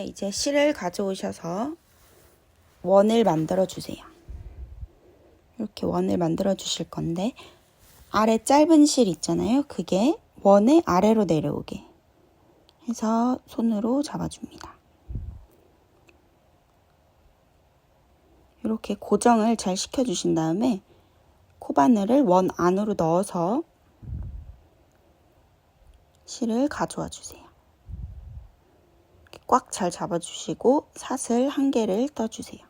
네, 이제 실을 가져오셔서 원을 만들어 주세요. 이렇게 원을 만들어 주실 건데 아래 짧은 실 있잖아요. 그게 원의 아래로 내려오게 해서 손으로 잡아줍니다. 이렇게 고정을 잘 시켜주신 다음에 코바늘을 원 안으로 넣어서 실을 가져와 주세요. 꽉 잘 잡아주시고 사슬 한 개를 떠주세요.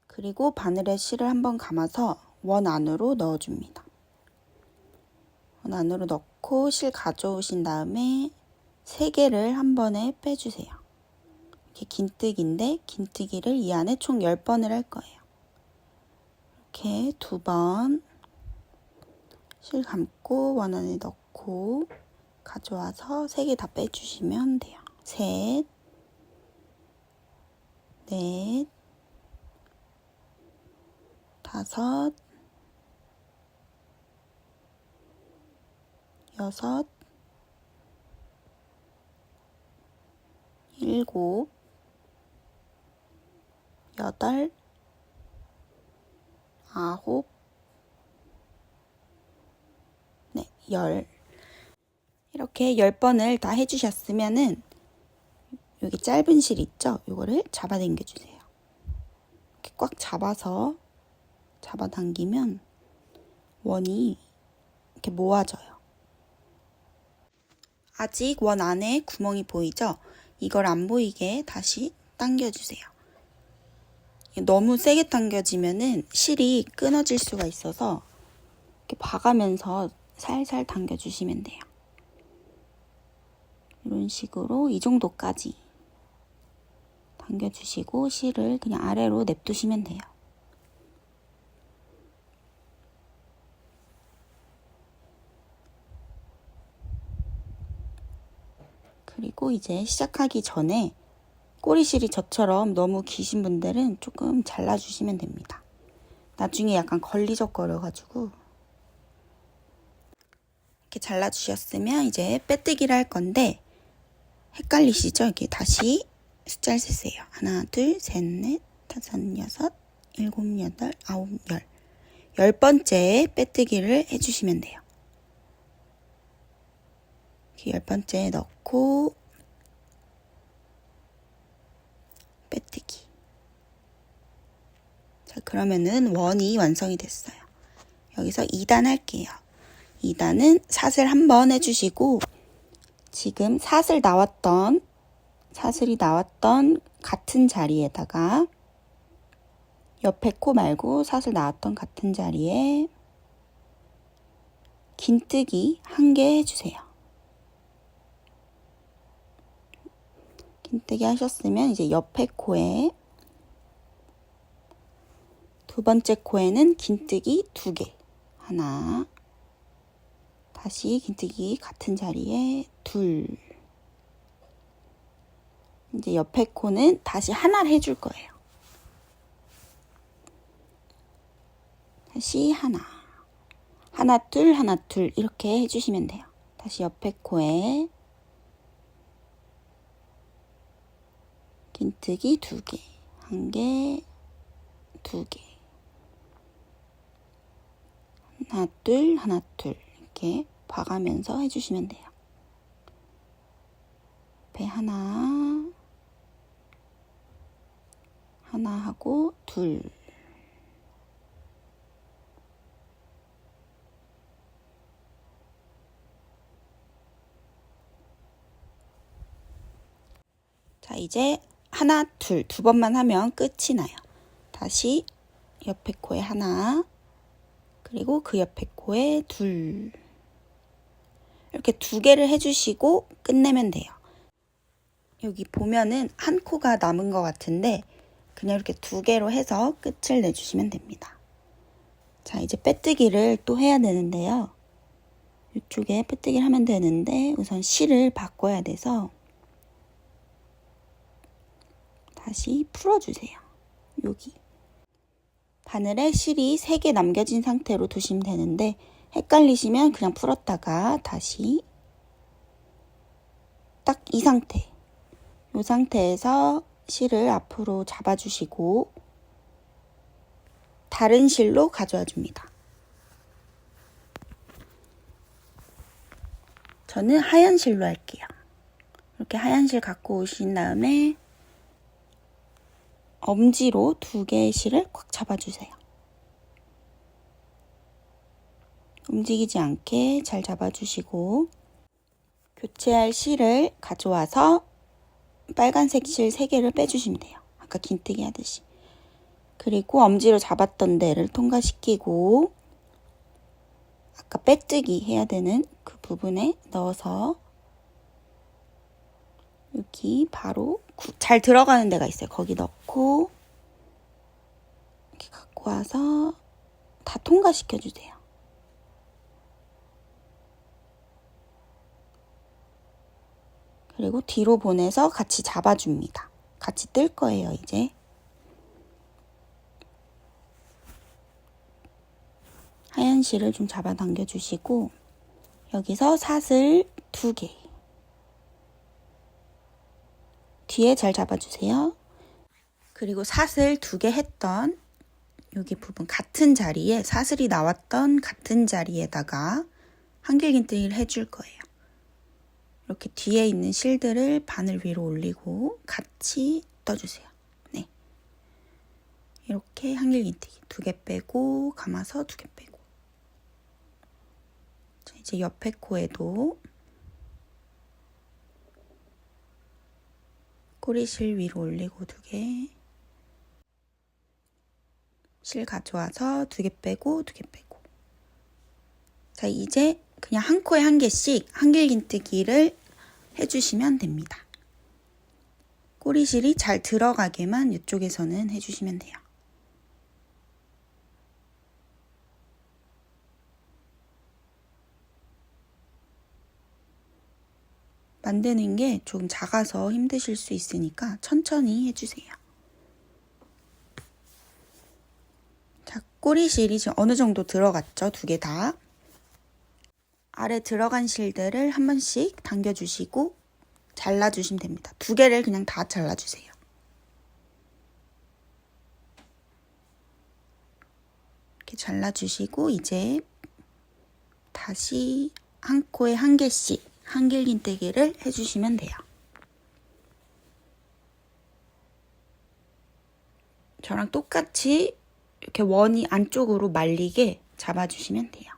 그리고 바늘에 실을 한번 감아서 원 안으로 넣어줍니다. 원 안으로 넣고 실 가져오신 다음에 3개를 한 번에 빼주세요. 이렇게 긴뜨기인데 긴뜨기를 이 안에 총 10번을 할 거예요. 이렇게 2번 실 감고 원 안에 넣고 가져와서 3개 다 빼주시면 돼요. 셋, 넷, 다섯, 여섯, 일곱, 여덟, 아홉, 네, 10. 이렇게 10번을 다 해주셨으면은 여기 짧은 실 있죠? 이거를 잡아당겨 주세요. 이렇게 꽉 잡아당기면 원이 이렇게 모아져요. 아직 원 안에 구멍이 보이죠? 이걸 안 보이게 다시 당겨주세요. 너무 세게 당겨지면은 실이 끊어질 수가 있어서 이렇게 봐가면서 살살 당겨주시면 돼요. 이런 식으로 이 정도까지 당겨주시고 실을 그냥 아래로 냅두시면 돼요. 그리고 이제 시작하기 전에 꼬리실이 저처럼 너무 기신 분들은 조금 잘라주시면 됩니다. 나중에 약간 걸리적거려가지고 이렇게 잘라주셨으면 이제 빼뜨기를 할 건데 헷갈리시죠? 이렇게 다시 숫자를 세세요. 하나, 둘, 셋, 넷, 다섯, 여섯, 일곱, 여덟, 아홉, 10번째 빼뜨기를 해주시면 돼요. 이렇게 10번째 넣고 빼뜨기. 자, 그러면은 원이 완성이 됐어요. 여기서 2단 할게요. 2단은 사슬 한 번 해주시고 지금 사슬이 나왔던 같은 자리에다가 옆에 코 말고 사슬 나왔던 같은 자리에 긴뜨기 1개 해주세요. 긴뜨기 하셨으면 이제 옆에 코에 2번째 코에는 긴뜨기 2개 하나, 다시 긴뜨기 같은 자리에 2. 이제 옆에 코는 다시 하나를 해줄 거예요. 다시 하나, 둘, 하나, 둘 이렇게 해주시면 돼요. 다시 옆에 코에 긴뜨기 2개, 1개, 2개, 하나, 둘 이렇게 봐가면서 해주시면 돼요. 옆에 하나 하고 2. 자, 이제 하나, 둘, 2번만 하면 끝이 나요. 다시 옆에 코에 하나, 그리고 그 옆에 코에 2. 이렇게 2개를 해주시고 끝내면 돼요. 여기 보면은 한 코가 남은 것 같은데 그냥 이렇게 2개로 해서 끝을 내주시면 됩니다. 자, 이제 빼뜨기를 또 해야 되는데요. 이쪽에 빼뜨기를 하면 되는데 우선 실을 바꿔야 돼서 다시 풀어주세요. 여기 바늘에 실이 3개 남겨진 상태로 두시면 되는데 헷갈리시면 그냥 풀었다가 다시 딱 이 상태 이 상태에서 실을 앞으로 잡아주시고 다른 실로 가져와 줍니다. 저는 하얀 실로 할게요. 이렇게 하얀 실 갖고 오신 다음에 엄지로 2개의 실을 꽉 잡아주세요. 움직이지 않게 잘 잡아주시고 교체할 실을 가져와서 빨간색 실 3개를 빼주시면 돼요. 아까 긴뜨기 하듯이. 그리고 엄지로 잡았던 데를 통과시키고 아까 빼뜨기 해야 되는 그 부분에 넣어서 여기 바로 잘 들어가는 데가 있어요. 거기 넣고 이렇게 갖고 와서 다 통과시켜주세요. 그리고 뒤로 보내서 같이 잡아줍니다. 같이 뜰 거예요, 이제. 하얀 실을 좀 잡아당겨 주시고 여기서 사슬 2개. 뒤에 잘 잡아주세요. 그리고 사슬 2개 했던 여기 부분 같은 자리에 사슬이 나왔던 같은 자리에다가 한길긴뜨기를 해줄 거예요. 이렇게 뒤에 있는 실들을 바늘 위로 올리고 같이 떠주세요. 네, 이렇게 한길긴뜨기 2개 빼고 감아서 2개 빼고. 자, 이제 옆에 코에도 꼬리실 위로 올리고 2개, 실 가져와서 2개 빼고 2개 빼고. 자, 이제 그냥 한 코에 1개씩 한길긴뜨기를 해주시면 됩니다. 꼬리실이 잘 들어가게만 이쪽에서는 해주시면 돼요. 만드는 게 조금 작아서 힘드실 수 있으니까 천천히 해주세요. 자, 꼬리실이 지금 어느 정도 들어갔죠? 2개 다. 아래 들어간 실들을 한 번씩 당겨주시고 잘라주시면 됩니다. 2개를 그냥 다 잘라주세요. 이렇게 잘라주시고 이제 다시 한 코에 1개씩 한길긴뜨기를 해주시면 돼요. 저랑 똑같이 이렇게 원이 안쪽으로 말리게 잡아주시면 돼요.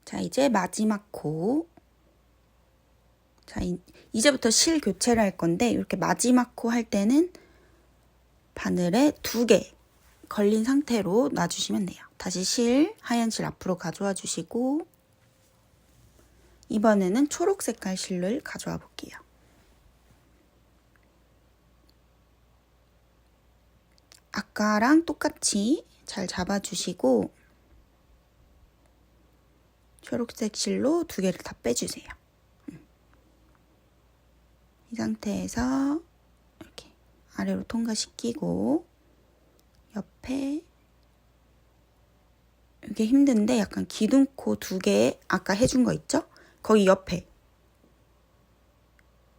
자, 이제 마지막 코. 자, 이제부터 실 교체를 할 건데 이렇게 마지막 코 할 때는 바늘에 2개 걸린 상태로 놔주시면 돼요. 다시 실, 하얀 실 앞으로 가져와 주시고 이번에는 초록 색깔 실을 가져와 볼게요. 아까랑 똑같이 잘 잡아주시고 초록색 실로 2개를 다 빼주세요. 이 상태에서 이렇게 아래로 통과시키고 옆에 이게 힘든데 약간 기둥코 2개 아까 해준 거 있죠? 거기 옆에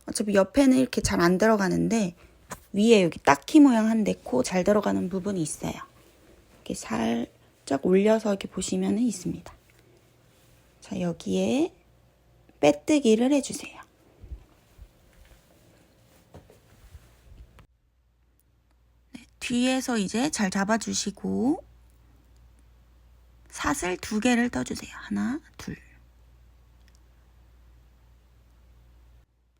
어차피 옆에는 이렇게 잘 안 들어가는데 위에 여기 딱히 모양 한 데 코 잘 들어가는 부분이 있어요. 이렇게 살짝 올려서 이렇게 보시면 있습니다. 자, 여기에 빼뜨기를 해주세요. 네, 뒤에서 이제 잘 잡아주시고 사슬 2개를 떠주세요. 하나, 둘.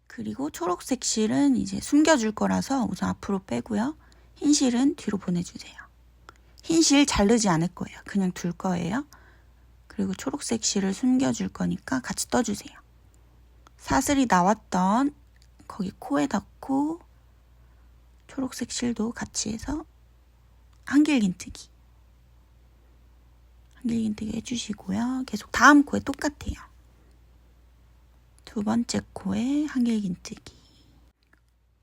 그리고 초록색 실은 이제 숨겨줄 거라서 우선 앞으로 빼고요. 흰 실은 뒤로 보내주세요. 흰 실 자르지 않을 거예요. 그냥 둘 거예요. 그리고 초록색 실을 숨겨줄 거니까 같이 떠주세요. 사슬이 나왔던 거기 코에 닿고 초록색 실도 같이 해서 한길긴뜨기. 한길긴뜨기 해주시고요. 계속 다음 코에 똑같아요. 두 번째 코에 한길긴뜨기.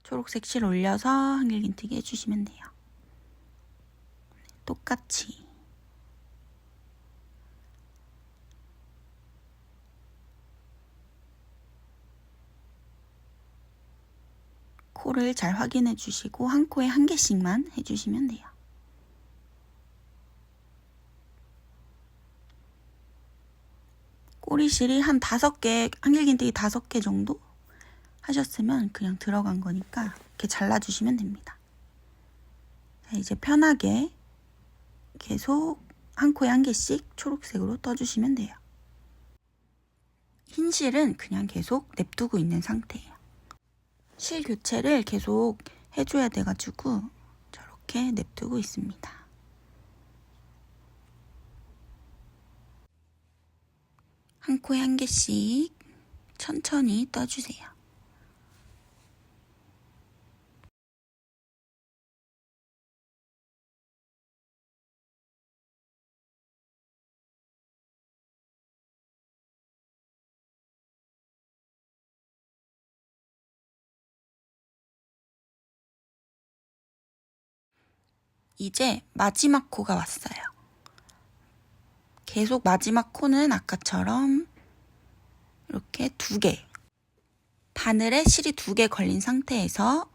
초록색 실 올려서 한길긴뜨기 해주시면 돼요. 똑같이. 코를 잘 확인해 주시고 한 코에 한 개씩만 해주시면 돼요. 꼬리실이 한 5개, 한길긴뜨기 5개 정도 하셨으면 그냥 들어간 거니까 이렇게 잘라주시면 됩니다. 자, 이제 편하게 계속 한 코에 한 개씩 초록색으로 떠주시면 돼요. 흰 실은 그냥 계속 냅두고 있는 상태예요. 실 교체를 계속 해줘야 돼가지고 저렇게 냅두고 있습니다. 한 코에 한 개씩 천천히 떠주세요. 이제 마지막 코가 왔어요. 계속 마지막 코는 아까처럼 이렇게 2개, 바늘에 실이 2개 걸린 상태에서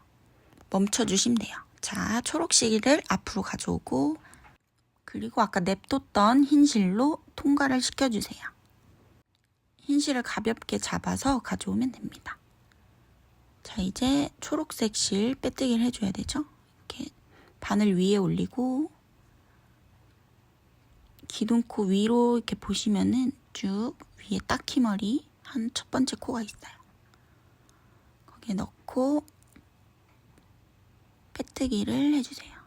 멈춰주시면 돼요. 자, 초록실을 앞으로 가져오고 그리고 아까 냅뒀던 흰 실로 통과를 시켜주세요. 흰 실을 가볍게 잡아서 가져오면 됩니다. 자, 이제 초록색 실 빼뜨기를 해줘야 되죠. 이렇게 바늘 위에 올리고 기둥코 위로 이렇게 보시면은 쭉 위에 딱히머리 한 첫 번째 코가 있어요. 거기에 넣고 빼뜨기를 해주세요.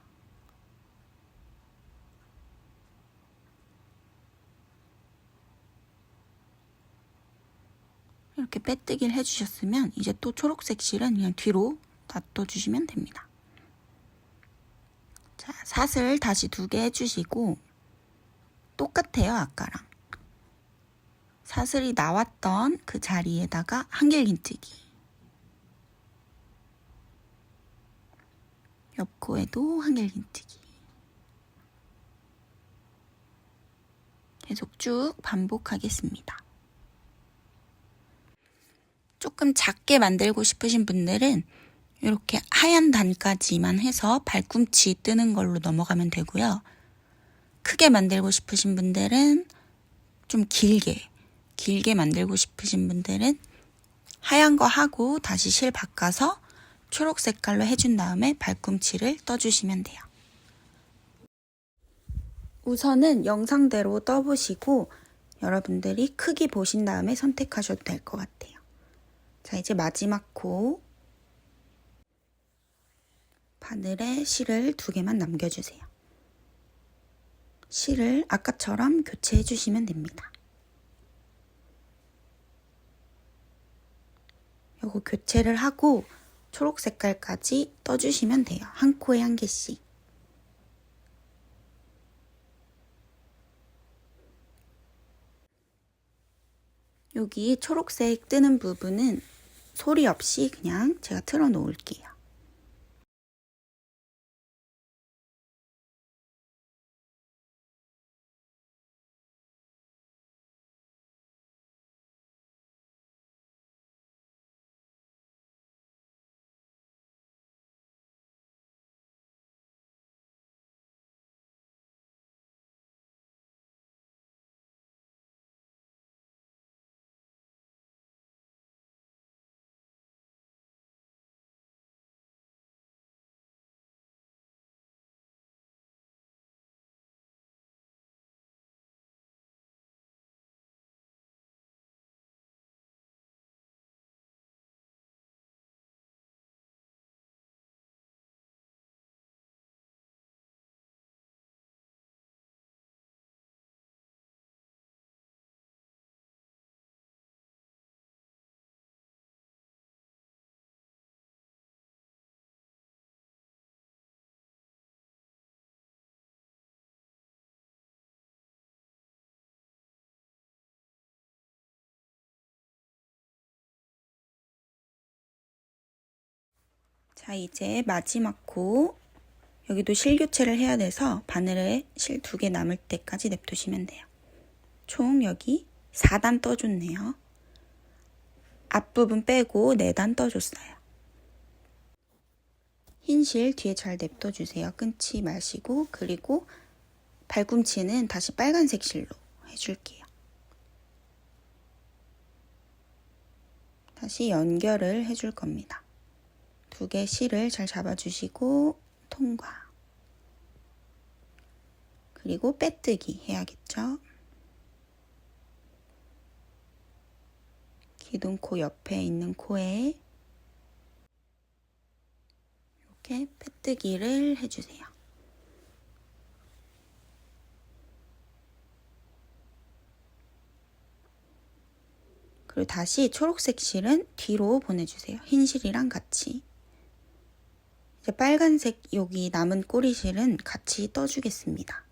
이렇게 빼뜨기를 해주셨으면 이제 또 초록색 실은 그냥 뒤로 놔둬주시면 됩니다. 자, 사슬 다시 2개 해주시고 똑같아요, 아까랑. 사슬이 나왔던 그 자리에다가 한길긴뜨기. 옆코에도 한길긴뜨기. 계속 쭉 반복하겠습니다. 조금 작게 만들고 싶으신 분들은 이렇게 하얀 단까지만 해서 발꿈치 뜨는 걸로 넘어가면 되고요. 크게 만들고 싶으신 분들은 좀 길게 만들고 싶으신 분들은 하얀 거 하고 다시 실 바꿔서 초록 색깔로 해준 다음에 발꿈치를 떠주시면 돼요. 우선은 영상대로 떠보시고 여러분들이 크기 보신 다음에 선택하셔도 될 것 같아요. 자, 이제 마지막 코 바늘에 실을 2개만 남겨주세요. 실을 아까처럼 교체해 주시면 됩니다. 요거 교체를 하고 초록 색깔까지 떠주시면 돼요. 한 코에 한 개씩. 여기 초록색 뜨는 부분은 소리 없이 그냥 제가 틀어 놓을게요. 자, 이제 마지막 코. 여기도 실 교체를 해야 돼서 바늘에 실 2개 남을 때까지 냅두시면 돼요. 총 여기 4단 떠줬네요. 앞부분 빼고 4단 떠줬어요. 흰 실 뒤에 잘 냅둬주세요. 끊지 마시고, 그리고 발꿈치는 다시 빨간색 실로 해줄게요. 다시 연결을 해줄 겁니다. 2개 실을 잘 잡아주시고 통과. 그리고 빼뜨기 해야겠죠. 기둥코 옆에 있는 코에 이렇게 빼뜨기를 해주세요. 그리고 다시 초록색 실은 뒤로 보내주세요. 흰 실이랑 같이. 이제 빨간색 여기 남은 꼬리 실은 같이 떠주겠습니다.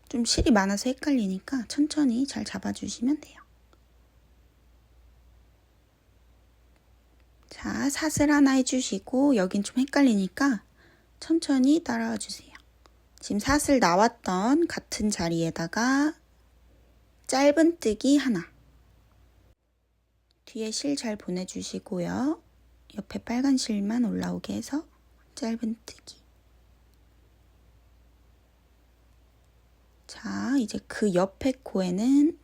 좀 실이 많아서 헷갈리니까 천천히 잘 잡아주시면 돼요. 자, 사슬 하나 해주시고 여긴 좀 헷갈리니까 천천히 따라와 주세요. 지금 사슬 나왔던 같은 자리에다가 짧은뜨기 하나. 뒤에 실 잘 보내주시고요. 옆에 빨간 실만 올라오게 해서 짧은뜨기. 자, 이제 그 옆에 코에는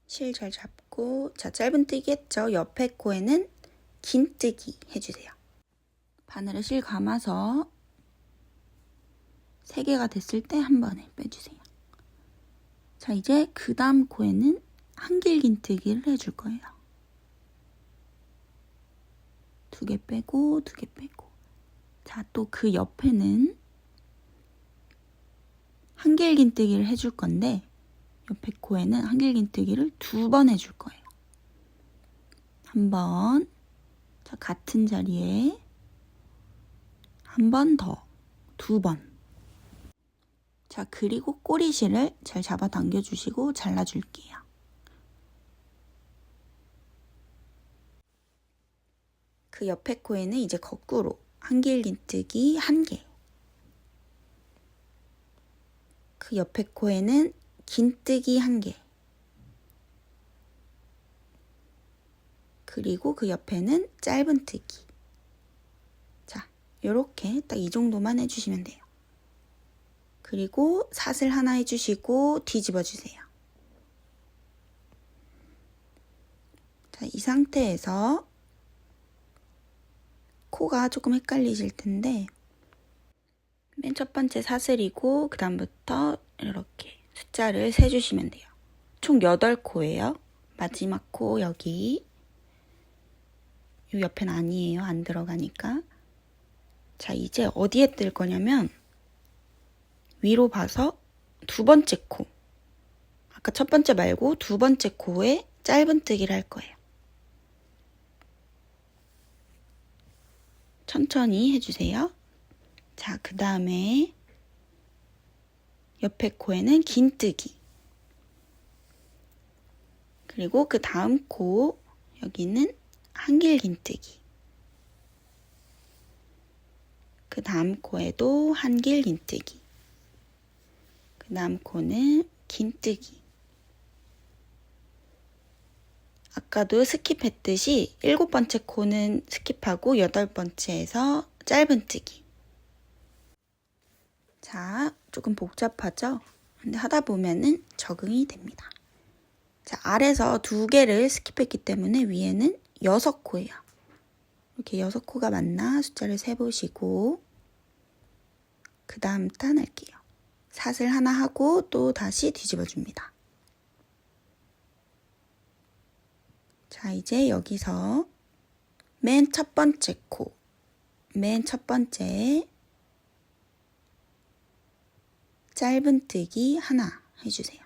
실 잘 잡고, 자, 짧은뜨기 했죠? 옆에 코에는 긴뜨기 해주세요. 바늘에 실 감아서 3개가 됐을 때 한 번에 빼주세요. 자, 이제 그 다음 코에는 한길 긴뜨기를 해줄 거예요. 2개 빼고 2개 빼고. 자, 또 그 옆에는 한길 긴뜨기를 해줄 건데 옆에 코에는 한길 긴뜨기를 2번 해줄 거예요. 한 번, 자, 같은 자리에 한 번 더, 2번. 자, 그리고 꼬리실을 잘 잡아 당겨주시고 잘라줄게요. 그 옆에 코에는 이제 거꾸로 한길 긴뜨기 1개. 그 옆에 코에는 긴뜨기 1개. 그리고 그 옆에는 짧은뜨기. 자, 요렇게 딱 이 정도만 해주시면 돼요. 그리고 사슬 하나 해주시고 뒤집어 주세요. 자, 이 상태에서 코가 조금 헷갈리실 텐데 맨 첫 번째 사슬이고 그 다음부터 이렇게 숫자를 세주시면 돼요. 총 8코예요. 마지막 코 여기. 이 옆엔 아니에요. 안 들어가니까. 자, 이제 어디에 뜰 거냐면 위로 봐서 2번째 코. 아까 첫 번째 말고 2번째 코에 짧은뜨기를 할 거예요. 천천히 해주세요. 자, 그 다음에 옆에 코에는 긴뜨기. 그리고 그 다음 코 여기는 한길 긴뜨기. 그 다음 코에도 한길 긴뜨기. 그 다음 코는 긴뜨기. 아까도 스킵했듯이 7번째 코는 스킵하고 8번째에서 짧은뜨기. 자, 조금 복잡하죠? 근데 하다 보면은 적응이 됩니다. 자, 아래서 2개를 스킵했기 때문에 위에는 6코예요. 이렇게 6코가 맞나 숫자를 세보시고 그 다음 단 할게요. 사슬 하나 하고 또 다시 뒤집어줍니다. 자, 이제 여기서 맨 첫 번째 코, 맨 첫 번째 짧은뜨기 하나 해주세요.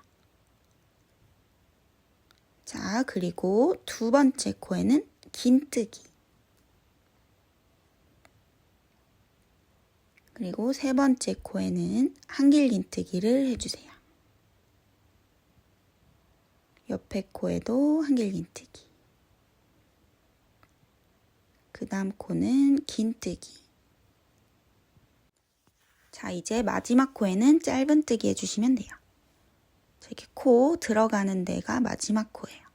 자, 자, 그리고 두 번째 코에는 긴뜨기. 그리고 세 번째 코에는 한길 긴뜨기를 해주세요. 옆에 코에도 한길 긴뜨기. 그 다음 코는 긴뜨기. 자, 이제 마지막 코에는 짧은뜨기 해주시면 돼요. 이렇게 코 들어가는 데가 마지막 코예요.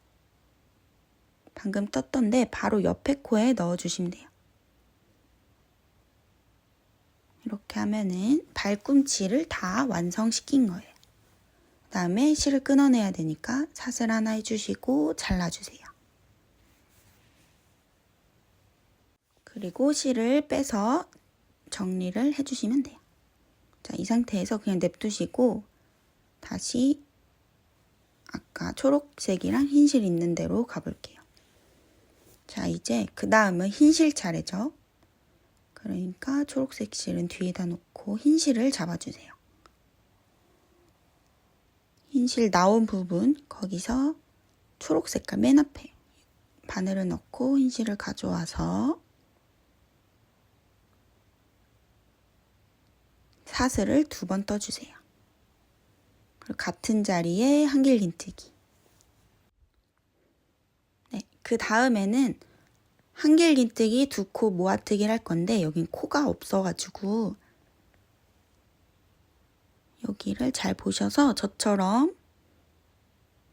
방금 떴던데 바로 옆에 코에 넣어주시면 돼요. 이렇게 하면은 발꿈치를 다 완성시킨 거예요. 그 다음에 실을 끊어내야 되니까 사슬 하나 해주시고 잘라주세요. 그리고 실을 빼서 정리를 해주시면 돼요. 자, 이 상태에서 그냥 냅두시고 다시 아까 초록색이랑 흰실 있는 대로 가볼게요. 자, 이제 그 다음은 흰실 차례죠. 그러니까 초록색 실은 뒤에다 놓고 흰실을 잡아주세요. 흰실 나온 부분 거기서 초록 색깔 맨 앞에 바늘을 넣고 흰실을 가져와서 사슬을 2번 떠주세요. 그리고 같은 자리에 한길 긴뜨기. 네, 그 다음에는 한길 긴뜨기 2코 모아뜨기를 할 건데 여긴 코가 없어가지고 여기를 잘 보셔서 저처럼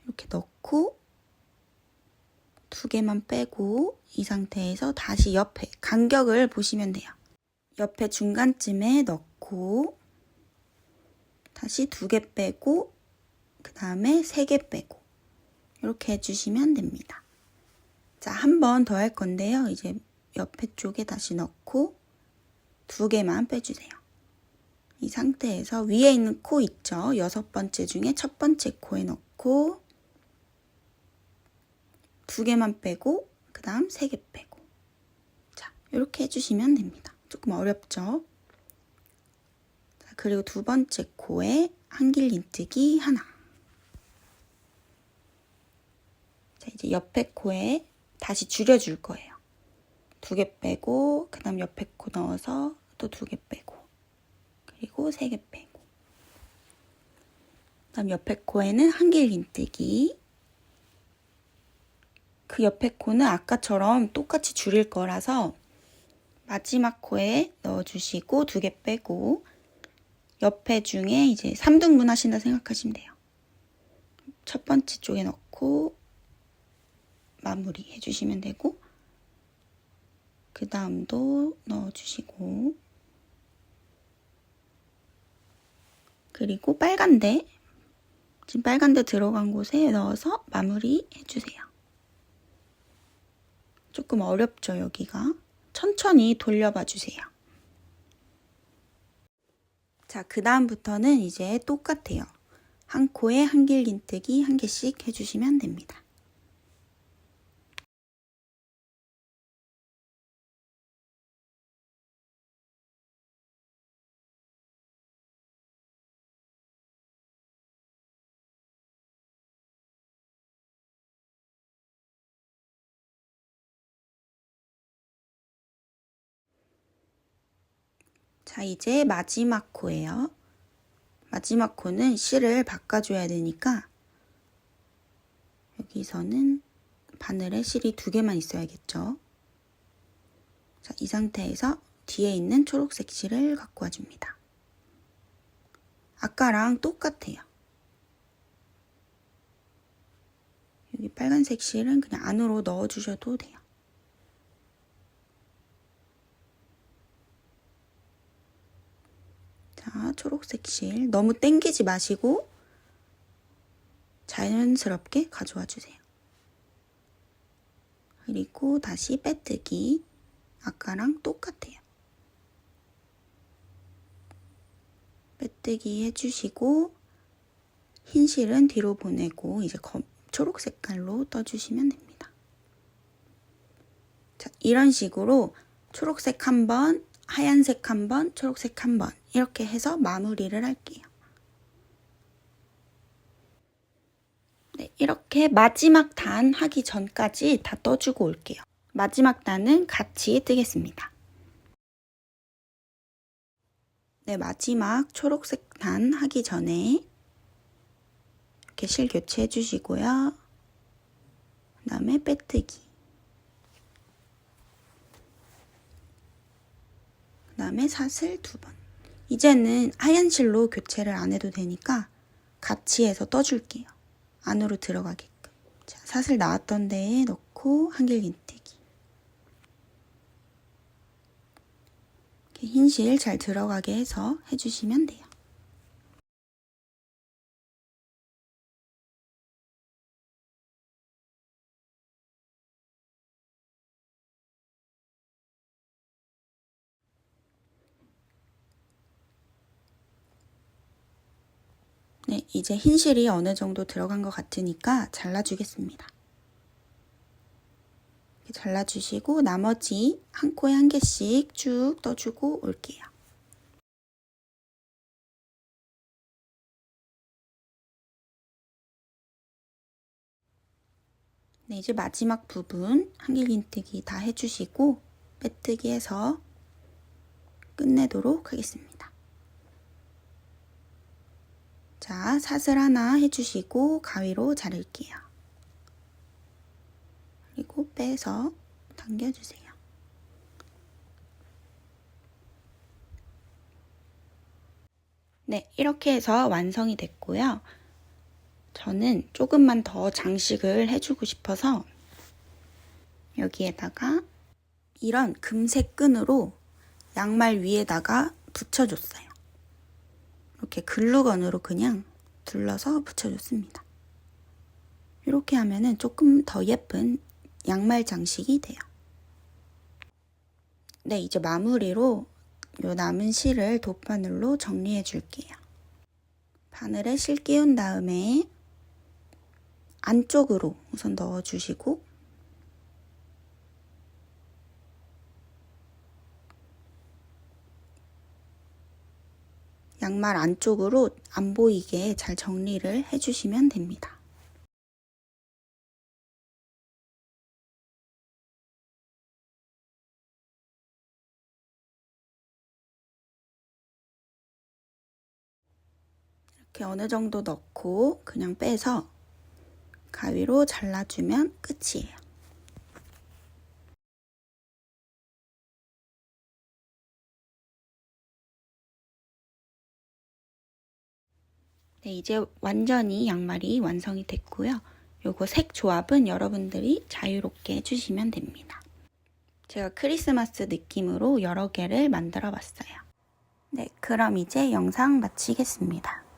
이렇게 넣고 2개만 빼고 이 상태에서 다시 옆에 간격을 보시면 돼요. 옆에 중간쯤에 넣고 다시 2개 빼고 그 다음에 3개 빼고 이렇게 해주시면 됩니다. 자, 한 번 더 할 건데요. 이제 옆에 쪽에 다시 넣고 2개만 빼주세요. 이 상태에서 위에 있는 코 있죠? 6번째 중에 첫 번째 코에 넣고 2개만 빼고 그 다음 3개 빼고 자, 이렇게 해주시면 됩니다. 조금 어렵죠? 자, 그리고 두 번째 코에 한길 긴뜨기 하나. 자, 이제 옆에 코에 다시 줄여줄 거예요. 2개 빼고 그 다음 옆에 코 넣어서 또 2개 빼고 그리고 3개 빼고 그 다음 옆에 코에는 한길 긴뜨기. 그 옆에 코는 아까처럼 똑같이 줄일 거라서 마지막 코에 넣어주시고 2개 빼고 옆에 중에 이제 3등분 하신다 생각하시면 돼요. 첫 번째 쪽에 넣고 마무리 해주시면 되고 그 다음도 넣어주시고 그리고 빨간데 지금 빨간데 들어간 곳에 넣어서 마무리 해주세요. 조금 어렵죠, 여기가. 천천히 돌려봐 주세요. 자, 그 다음부터는 이제 똑같아요. 한 코에 한길 긴뜨기 1개씩 해주시면 됩니다. 자, 이제 마지막 코예요. 마지막 코는 실을 바꿔줘야 되니까 여기서는 바늘에 실이 2개만 있어야겠죠. 자, 이 상태에서 뒤에 있는 초록색 실을 갖고 와줍니다. 아까랑 똑같아요. 여기 빨간색 실은 그냥 안으로 넣어주셔도 돼요. 자, 초록색 실 너무 당기지 마시고 자연스럽게 가져와 주세요. 그리고 다시 빼뜨기. 아까랑 똑같아요. 빼뜨기 해주시고 흰 실은 뒤로 보내고 이제 초록 색깔로 떠주시면 됩니다. 자, 이런 식으로 초록색 한 번, 하얀색 한 번, 초록색 한 번 이렇게 해서 마무리를 할게요. 네, 이렇게 마지막 단 하기 전까지 다 떠주고 올게요. 마지막 단은 같이 뜨겠습니다. 네, 마지막 초록색 단 하기 전에 이렇게 실 교체해 주시고요. 그 다음에 빼뜨기. 그 다음에 사슬 2번. 이제는 하얀 실로 교체를 안 해도 되니까 같이 해서 떠줄게요. 안으로 들어가게끔. 자, 사슬 나왔던 데에 넣고 한길긴뜨기. 흰 실 잘 들어가게 해서 해주시면 돼요. 네, 이제 흰 실이 어느 정도 들어간 것 같으니까 잘라주겠습니다. 이렇게 잘라주시고 나머지 한 코에 한 개씩 쭉 떠주고 올게요. 네, 이제 마지막 부분 한길긴뜨기 다 해주시고 빼뜨기 해서 끝내도록 하겠습니다. 자, 사슬 하나 해주시고 가위로 자를게요. 그리고 빼서 당겨주세요. 네, 이렇게 해서 완성이 됐고요. 저는 조금만 더 장식을 해주고 싶어서 여기에다가 이런 금색 끈으로 양말 위에다가 붙여줬어요. 이렇게 글루건으로 그냥 둘러서 붙여줬습니다. 이렇게 하면은 조금 더 예쁜 양말 장식이 돼요. 네, 이제 마무리로 요 남은 실을 돗바늘로 정리해 줄게요. 바늘에 실 끼운 다음에 안쪽으로 우선 넣어주시고 양말 안쪽으로 안 보이게 잘 정리를 해주시면 됩니다. 이렇게 어느 정도 넣고 그냥 빼서 가위로 잘라주면 끝이에요. 네, 이제 완전히 양말이 완성이 됐고요. 요거 색 조합은 여러분들이 자유롭게 해주시면 됩니다. 제가 크리스마스 느낌으로 여러 개를 만들어 봤어요. 네, 그럼 이제 영상 마치겠습니다.